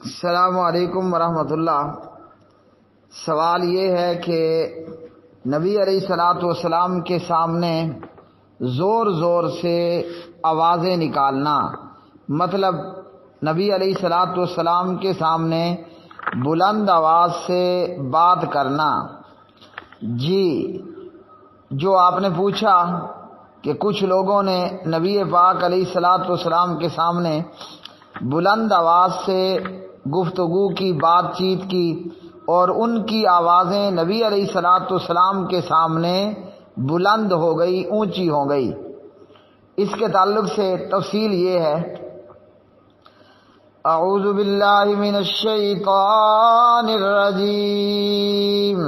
السلام علیکم ورحمۃ اللہ۔ سوال یہ ہے کہ نبی علیہ الصلوۃ والسلام کے سامنے زور زور سے آوازیں نکالنا، مطلب نبی علیہ الصلوۃ والسلام کے سامنے بلند آواز سے بات کرنا۔ جی، جو آپ نے پوچھا کہ کچھ لوگوں نے نبی پاک علیہ الصلوۃ والسلام کے سامنے بلند آواز سے گفتگو کی، بات چیت کی، اور ان کی آوازیں نبی علیہ الصلوۃ والسلام کے سامنے بلند ہو گئی، اونچی ہو گئی۔ اس کے تعلق سے تفصیل یہ ہے: اعوذ باللہ من الشیطان الرجیم،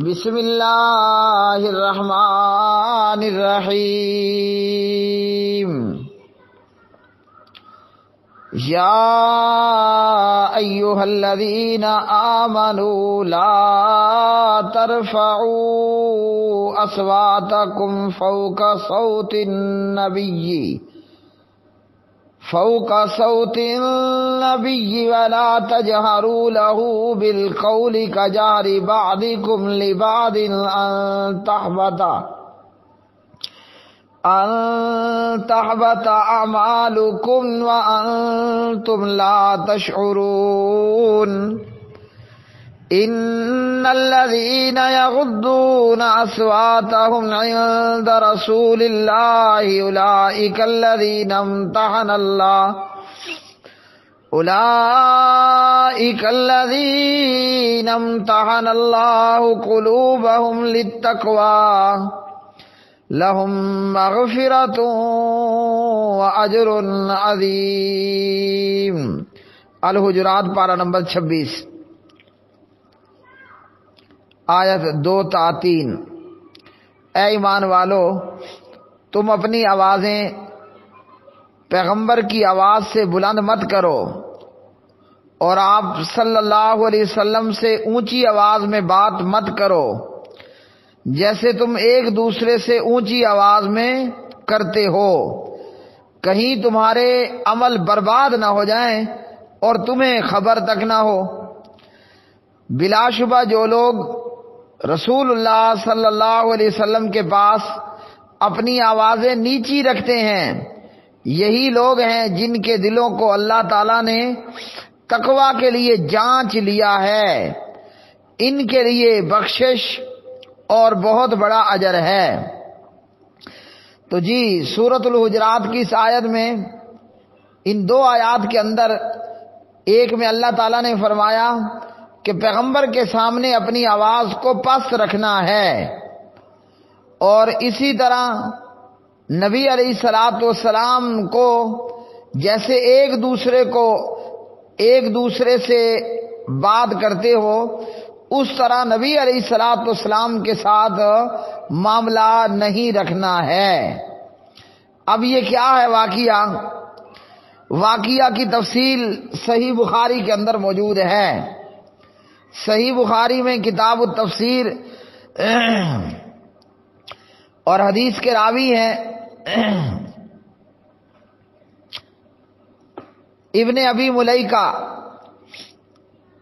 بسم اللہ الرحمن الرحیم۔ یا ایھا الذین آمنوا لا ترفعوا اصواتکم فوق صوت النبی ولا تجہروا له بالقول کجہر بعضکم لبعض ان تحبط اعمالکم وانتم لا تشعرون۔ ان الذین یغضون اصواتهم عند رسول اللہ اولئک الذین امتحن اللہ قلوبهم للتقوی لہم مغفرۃ واجر عظیم۔ الحجرات پارہ نمبر 26، آیت 2 تا 3۔ اے ایمان والو، تم اپنی آوازیں پیغمبر کی آواز سے بلند مت کرو، اور آپ صلی اللہ علیہ وسلم سے اونچی آواز میں بات مت کرو جیسے تم ایک دوسرے سے اونچی آواز میں کرتے ہو، کہیں تمہارے عمل برباد نہ ہو جائیں اور تمہیں خبر تک نہ ہو۔ بلا شبہ جو لوگ رسول اللہ صلی اللہ علیہ وسلم کے پاس اپنی آوازیں نیچی رکھتے ہیں، یہی لوگ ہیں جن کے دلوں کو اللہ تعالیٰ نے تقوی کے لیے جانچ لیا ہے، ان کے لیے بخشش اور بہت بڑا اجر ہے۔ تو جی، سورۃ الحجرات کی اس آیت میں، ان 2 آیات کے اندر، ایک میں اللہ تعالیٰ نے فرمایا کہ پیغمبر کے سامنے اپنی آواز کو پست رکھنا ہے، اور اسی طرح نبی علیہ الصلوۃ والسلام کو جیسے ایک دوسرے سے بات کرتے ہو، اس طرح نبی علیہ الصلوۃ والسلام کے ساتھ معاملہ نہیں رکھنا ہے۔ اب یہ کیا ہے واقعہ کی تفصیل صحیح بخاری کے اندر موجود ہے۔ صحیح بخاری میں کتاب التفسیر اور حدیث کے راوی ہیں ابن ابی ملیکہ،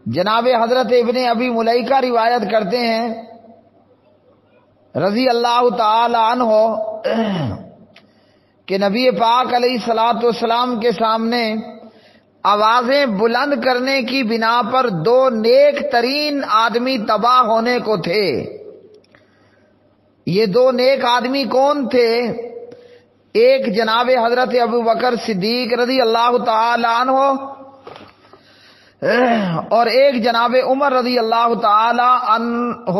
جناب حضرت ابن ابی ملیکہ روایت کرتے ہیں رضی اللہ تعالی عنہ کہ نبی پاک علیہ الصلوۃ والسلام کے سامنے آوازیں بلند کرنے کی بنا پر 2 نیک ترین آدمی تباہ ہونے کو تھے۔ یہ 2 نیک آدمی کون تھے؟ ایک جناب حضرت ابو بکر صدیق رضی اللہ تعالی عنہ، اور ایک جناب عمر رضی اللہ تعالی عنہ۔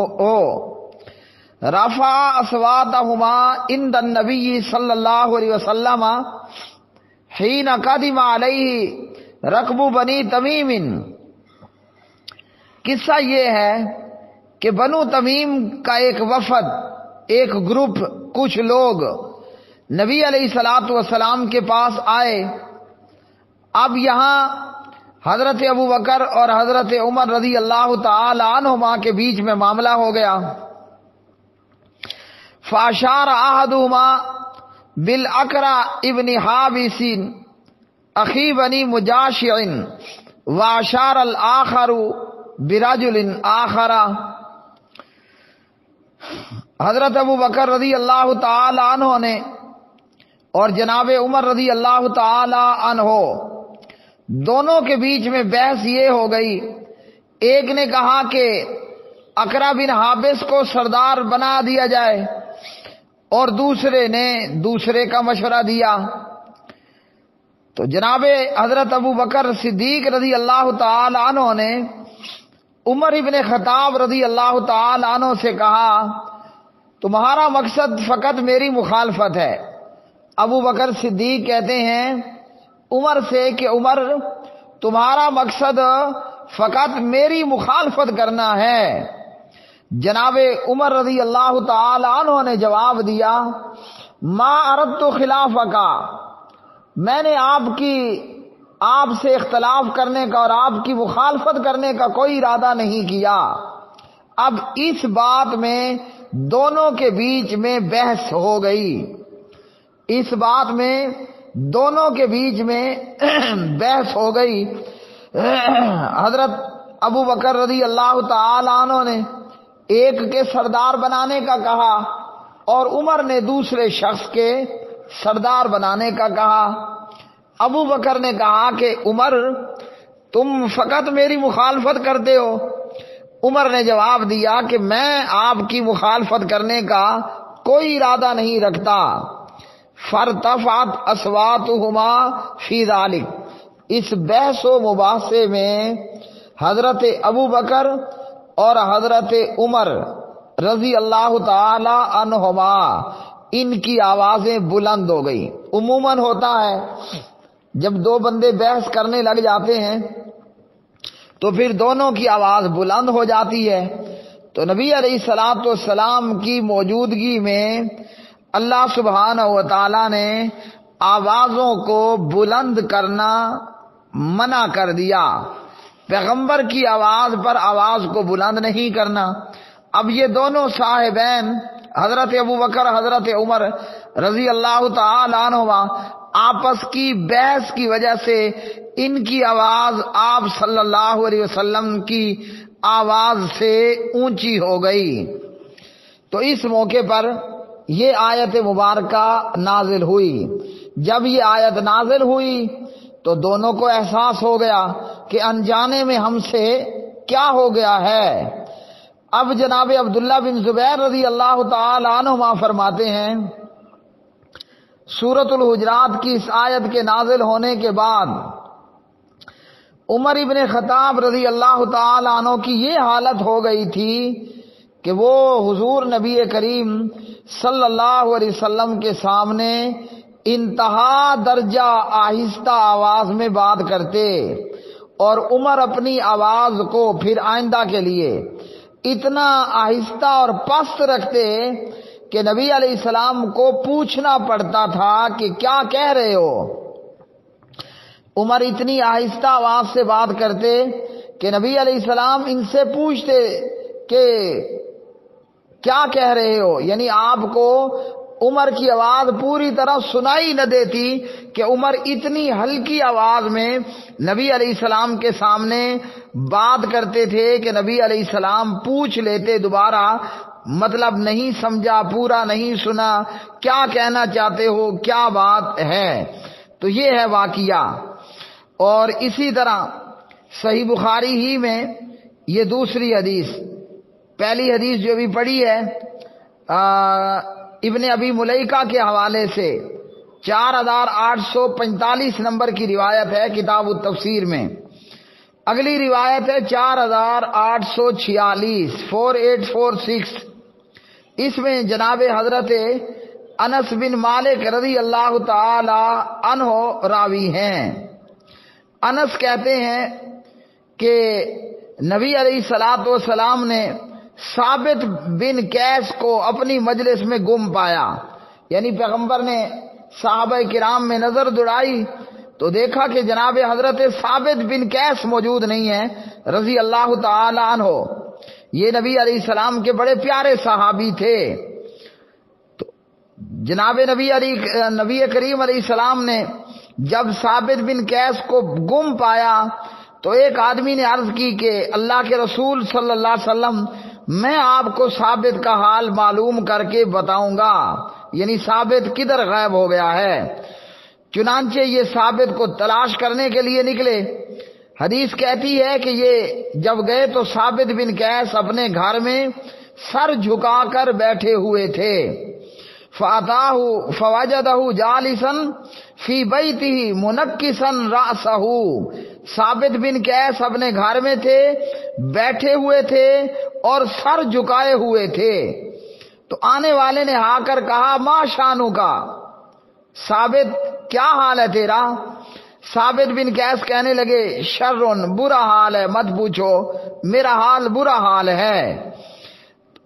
رفع اصواتہما عند النبی صلی اللہ علیہ وسلم حین قدم علیہ رکب بنی تمیم۔ قصہ یہ ہے کہ بنو تمیم کا ایک وفد، ایک گروپ، کچھ لوگ نبی علیہ الصلوۃ والسلام کے پاس آئے۔ اب یہاں حضرت ابو بکر اور حضرت عمر رضی اللہ تعالی عنہما کے بیچ میں معاملہ ہو گیا۔ فاشار احدہما بالاقرع ابن حابس اخی بنی مجاشع واشار الآخر برجل آخر، حضرت ابو بکر رضی اللہ تعالی عنہ نے اور جناب عمر رضی اللہ تعالی عنہ دونوں کے بیچ میں بحث یہ ہو گئی، ایک نے کہا کہ اقرا بن حابس کو سردار بنا دیا جائے اور دوسرے نے دوسرے کا مشورہ دیا۔ تو جناب حضرت ابو بکر صدیق رضی اللہ تعالی عنہ نے عمر ابن خطاب رضی اللہ تعالی عنہ سے کہا تمہارا مقصد فقط میری مخالفت ہے۔ ابو بکر صدیق کہتے ہیں عمر سے کہ عمر تمہارا مقصد فقط میری مخالفت کرنا ہے۔ جناب عمر رضی اللہ تعالی عنہ نے جواب دیا ما اردت خلافک، میں نے آپ سے اختلاف کرنے کا اور آپ کی مخالفت کرنے کا کوئی ارادہ نہیں کیا۔ اب اس بات میں دونوں کے بیچ میں بحث ہو گئی، اس بات میں دونوں کے بیچ میں بحث ہو گئی۔ حضرت ابو بکر رضی اللہ تعالی عنہ نے ایک کے سردار بنانے کا کہا اور عمر نے دوسرے شخص کے سردار بنانے کا کہا۔ ابو بکر نے کہا کہ عمر تم فقط میری مخالفت کرتے ہو۔ عمر نے جواب دیا کہ میں آپ کی مخالفت کرنے کا کوئی ارادہ نہیں رکھتا۔ فارتفعت اصواتہما فی ذلک، اس بحث و مباحثے میں حضرت ابو بکر اور حضرت عمر رضی اللہ تعالی عنہما ان کی آوازیں بلند ہو گئی۔ عموماً ہوتا ہے جب دو بندے بحث کرنے لگ جاتے ہیں تو پھر دونوں کی آواز بلند ہو جاتی ہے۔ تو نبی علیہ الصلوۃ والسلام کی موجودگی میں اللہ سبحانہ و تعالی نے آوازوں کو بلند کرنا منع کر دیا، پیغمبر کی آواز پر آواز کو بلند نہیں کرنا۔ اب یہ دونوں صاحبین حضرت ابو بکر حضرت عمر رضی اللہ تعالی عنہما آپس کی بحث کی وجہ سے ان کی آواز آپ صلی اللہ علیہ وسلم کی آواز سے اونچی ہو گئی۔ تو اس موقع پر یہ آیت مبارکہ نازل ہوئی۔ جب یہ آیت نازل ہوئی تو دونوں کو احساس ہو گیا کہ انجانے میں ہم سے کیا ہو گیا ہے۔ اب جناب عبداللہ بن زبیر رضی اللہ تعالی عنہما فرماتے ہیں سورۃ الحجرات کی اس آیت کے نازل ہونے کے بعد عمر ابن خطاب رضی اللہ تعالی عنہ کی یہ حالت ہو گئی تھی کہ وہ حضور نبی کریم صلی اللہ علیہ وسلم کے سامنے انتہا درجہ آہستہ آواز میں بات کرتے اور عمر اپنی آواز کو پھر آئندہ کے لیے اتنا آہستہ اور پست رکھتے کہ نبی علیہ السلام کو پوچھنا پڑتا تھا کہ کیا کہہ رہے ہو۔ عمر اتنی آہستہ آواز سے بات کرتے کہ نبی علیہ السلام ان سے پوچھتے کہ کیا کہہ رہے ہو، یعنی آپ کو عمر کی آواز پوری طرح سنائی نہ دیتی کہ عمر اتنی ہلکی آواز میں نبی علیہ السلام کے سامنے بات کرتے تھے کہ نبی علیہ السلام پوچھ لیتے دوبارہ، مطلب نہیں سمجھا، پورا نہیں سنا، کیا کہنا چاہتے ہو، کیا بات ہے۔ تو یہ ہے واقعہ۔ اور اسی طرح صحیح بخاری ہی میں یہ دوسری حدیث، پہلی حدیث جو بھی پڑھی ہے ابن ابی ملیکہ کے حوالے سے 4845 نمبر کی روایت ہے کتاب التفسیر میں۔ اگلی روایت ہے 4846 4846، اس میں جناب حضرت انس بن مالک رضی اللہ تعالی عنہ راوی ہیں۔ انس کہتے ہیں کہ نبی علیہ الصلوۃ والسلام نے ثابت بن قیس کو اپنی مجلس میں گم پایا، یعنی پیغمبر نے صحابہ کرام میں نظر دوڑائی تو دیکھا کہ جناب حضرت ثابت بن قیس موجود نہیں ہیں رضی اللہ تعالی عنہ۔ یہ نبی علیہ السلام کے بڑے پیارے صحابی تھے۔ تو جناب نبی کریم علیہ السلام نے جب ثابت بن قیس کو گم پایا تو ایک آدمی نے عرض کی کہ اللہ کے رسول صلی اللہ علیہ وسلم میں آپ کو ثابت کا حال معلوم کر کے بتاؤں گا، یعنی ثابت کدھر غائب ہو گیا ہے۔ چنانچہ یہ ثابت کو تلاش کرنے کے لیے نکلے۔ حدیث کہتی ہے کہ یہ جب گئے تو ثابت بن قیس اپنے گھر میں سر جھکا کر بیٹھے ہوئے تھے۔ فَأَتَاهُ فَوَجَدَهُ جَالِسًا فِي بَيْتِهِ مُنَكِّسًا رَأْسَهُ، ثابت بن قیس اپنے گھر میں تھے، بیٹھے ہوئے تھے اور سر جھکائے ہوئے تھے۔ تو آنے والے نے آ کر کہا ما شانو کا، ثابت کیا حال ہے تیرا؟ ثابت بن قیس کہنے لگے شرن، برا حال ہے، مت پوچھو، میرا حال برا حال ہے،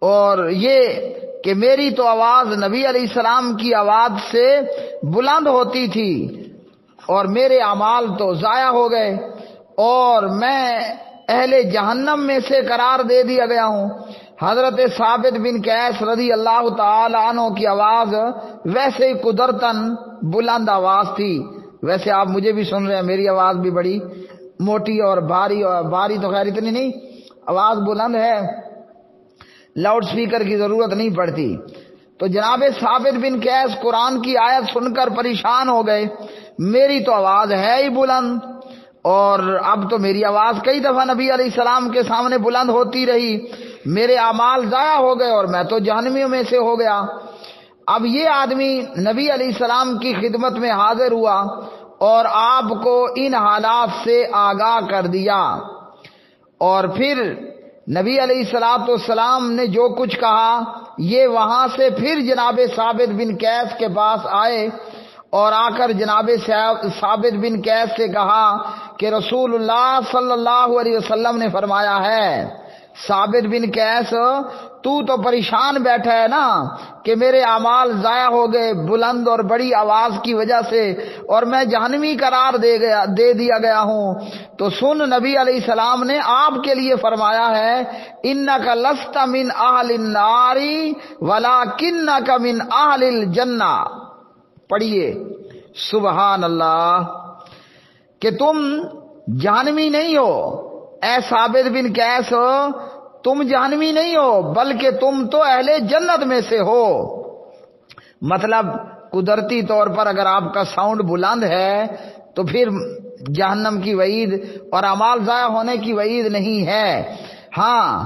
اور یہ کہ میری تو آواز نبی علیہ السلام کی آواز سے بلند ہوتی تھی اور میرے اعمال تو ضائع ہو گئے اور میں اہل جہنم میں سے قرار دے دیا گیا ہوں۔ حضرت ثابت بن قیس رضی اللہ تعالی عنہ کی آواز ویسے ہی قدرتاً بلند آواز تھی۔ ویسے آپ مجھے بھی سن رہے ہیں، میری آواز بھی بڑی موٹی اور بھاری تو خیر اتنی نہیں، آواز بلند ہے، لاؤڈ سپیکر کی ضرورت نہیں پڑتی۔ تو جناب ثابت بن قیس قرآن کی آیت سن کر پریشان ہو گئے، میری تو آواز ہے ہی بلند اور اب تو میری آواز کئی دفعہ نبی علیہ السلام کے سامنے بلند ہوتی رہی، میرے اعمال ضائع ہو گئے اور میں تو جہنمیوں میں سے ہو گیا۔ اب یہ آدمی نبی علیہ السلام کی خدمت میں حاضر ہوا اور آپ کو ان حالات سے آگاہ کر دیا، اور پھر نبی علیہ الصلوۃ والسلام نے جو کچھ کہا یہ وہاں سے پھر جناب ثابت بن قیس کے پاس آئے اور آ کر جناب ثابت بن قیس سے کہا کہ رسول اللہ صلی اللہ علیہ وسلم نے فرمایا ہے، ثابت بن قیس تو پریشان بیٹھا ہے نا کہ میرے اعمال ضائع ہو گئے بلند اور بڑی آواز کی وجہ سے اور میں جہنمی قرار دے دیا گیا ہوں، تو سن نبی علیہ السلام نے آپ کے لیے فرمایا ہے انک لست من اہل النار ولکنک من اہل الجنہ۔ پڑھیے سبحان اللہ، کہ تم جہنمی نہیں ہو، اے ثابت بن قیس تم جہنمی نہیں ہو بلکہ تم تو اہل جنت میں سے ہو۔ مطلب قدرتی طور پر اگر آپ کا ساؤنڈ بلند ہے تو پھر جہنم کی وعید اور اعمال ضائع ہونے کی وعید نہیں ہے۔ ہاں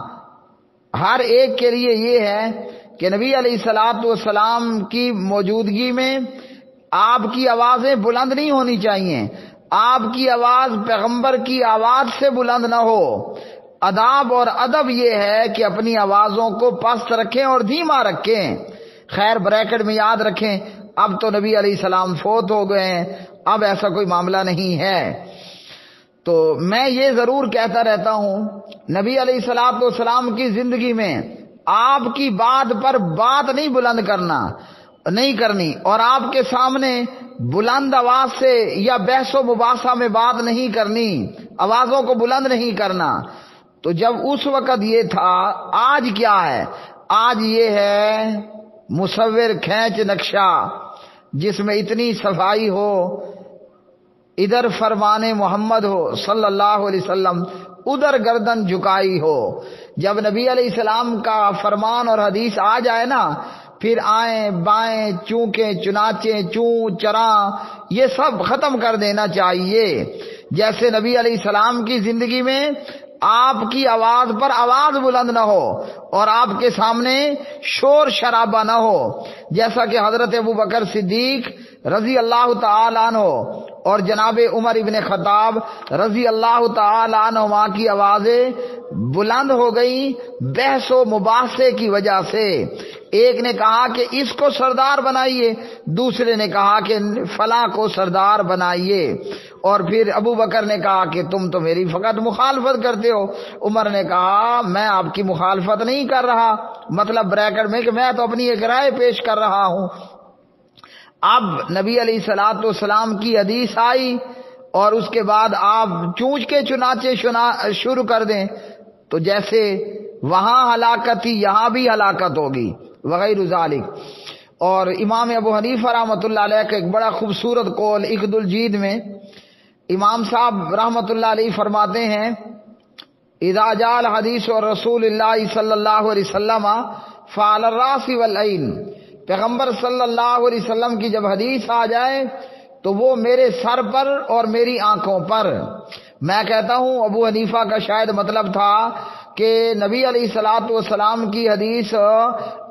ہر ایک کے لیے یہ ہے کہ نبی علیہ الصلوۃ والسلام کی موجودگی میں آپ کی آوازیں بلند نہیں ہونی چاہیے، آپ کی آواز پیغمبر کی آواز سے بلند نہ ہو۔ آداب اور ادب یہ ہے کہ اپنی آوازوں کو پست رکھیں اور دھیما رکھیں۔ خیر بریکٹ میں یاد رکھیں اب تو نبی علیہ السلام فوت ہو گئے ہیں، اب ایسا کوئی معاملہ نہیں ہے۔ تو میں یہ ضرور کہتا رہتا ہوں نبی علیہ الصلوۃ والسلام کی زندگی میں آپ کی بات پر بات نہیں بلند کرنی اور آپ کے سامنے بلند آواز سے یا بحث و مباحثہ میں بات نہیں کرنی، آوازوں کو بلند نہیں کرنا۔ تو جب اس وقت یہ تھا، آج کیا ہے؟ آج یہ ہے مصور کھینچ نقشہ جس میں اتنی صفائی ہو، ادھر فرمان محمد ہو صلی اللہ علیہ وسلم، ادھر گردن جھکائی ہو۔ جب نبی علیہ السلام کا فرمان اور حدیث آ جائے نا، پھر آئیں بائیں چونکیں چنانچیں چوں چراں یہ سب ختم کر دینا چاہیے۔ جیسے نبی علیہ السلام کی زندگی میں آپ کی آواز پر آواز بلند نہ ہو اور آپ کے سامنے شور شرابہ نہ ہو، جیسا کہ حضرت ابوبکر صدیق رضی اللہ تعالی عنہ اور جناب عمر ابن خطاب رضی اللہ تعالی عنہما کی آوازیں بلند ہو گئی بحث و مباحثے کی وجہ سے۔ ایک نے کہا کہ اس کو سردار بنائیے، دوسرے نے کہا کہ فلاں کو سردار بنائیے، اور پھر ابو بکر نے کہا کہ تم تو میری فقط مخالفت کرتے ہو، عمر نے کہا میں آپ کی مخالفت نہیں کر رہا، مطلب بریکٹ میں کہ میں تو اپنی ایک رائے پیش کر رہا ہوں۔ اب نبی علیہ الصلوۃ والسلام کی حدیث آئی اور اس کے بعد آپ چونچ کے چنانچے شروع کر دیں تو جیسے وہاں ہلاکت تھی یہاں بھی ہلاکت ہوگی وغیرہ ذالک۔ اور امام ابو حنیفہ رحمۃ اللہ علیہ کا ایک بڑا خوبصورت قول عقد الجید میں امام صاحب رحمۃ اللہ علیہ فرماتے ہیں اذا جاء الحدیث اور رسول اللہ صلی اللہ علیہ وسلم فعلی الراس والعین، پیغمبر صلی اللہ علیہ وسلم کی جب حدیث آ جائے تو وہ میرے سر پر اور میری آنکھوں پر۔ میں کہتا ہوں ابو حنیفہ کا شاید مطلب تھا کہ نبی علیہ الصلوۃ والسلام کی حدیث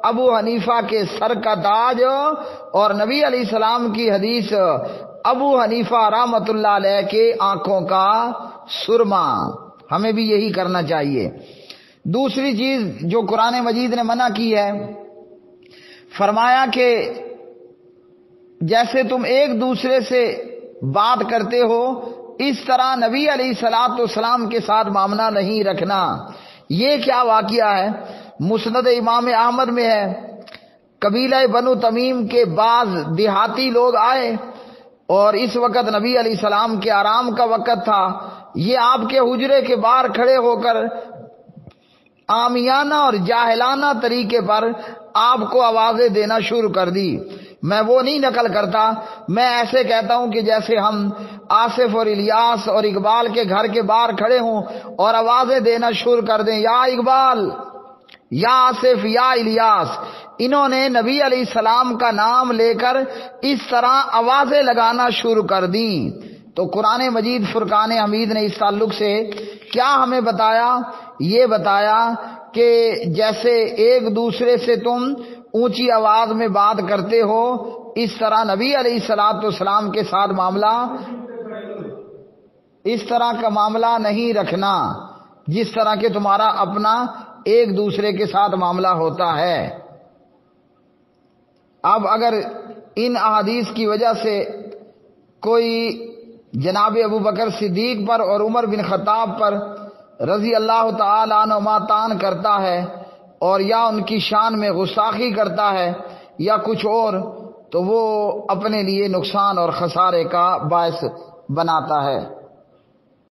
ابو حنیفہ کے سر کا تاج اور نبی علیہ السلام کی حدیث ابو حنیفہ رحمۃ اللہ علیہ کے آنکھوں کا سرما۔ ہمیں بھی یہی کرنا چاہیے۔ دوسری چیز جو قرآن مجید نے منع کی ہے، فرمایا کہ جیسے تم ایک دوسرے سے بات کرتے ہو اس طرح نبی علیہ الصلوۃ والسلام کے ساتھ معاملہ نہیں رکھنا۔ یہ کیا واقعہ ہے؟ مسند امام احمد میں ہے، قبیلہ بنو تمیم کے بعض دیہاتی لوگ آئے اور اس وقت نبی علیہ السلام کے آرام کا وقت تھا۔ یہ آپ کے حجرے کے باہر کھڑے ہو کر عامیانہ اور جاہلانہ طریقے پر آپ کو آوازیں دینا شروع کر دی۔ میں وہ نہیں نقل کرتا، میں ایسے کہتا ہوں کہ جیسے ہم آصف اور الیاس اور اقبال کے گھر کے باہر کھڑے ہوں اور آوازیں دینا شروع کر دیں، یا اقبال، یا آصف، یا الیاس۔ انہوں نے نبی علیہ السلام کا نام لے کر اس طرح آوازیں لگانا شروع کر دیں۔ تو قرآن مجید فرقان حمید نے اس تعلق سے کیا ہمیں بتایا؟ یہ بتایا کہ جیسے ایک دوسرے سے تم اونچی آواز میں بات کرتے ہو اس طرح نبی علیہ الصلوۃ والسلام کے ساتھ معاملہ، اس طرح کا معاملہ نہیں رکھنا جس طرح کہ تمہارا اپنا ایک دوسرے کے ساتھ معاملہ ہوتا ہے۔ اب اگر ان احادیث کی وجہ سے کوئی جناب ابو بکر صدیق پر اور عمر بن خطاب پر رضی اللہ تعالی عنہما طعن کرتا ہے اور یا ان کی شان میں گستاخی کرتا ہے یا کچھ اور، تو وہ اپنے لیے نقصان اور خسارے کا باعث بناتا ہے۔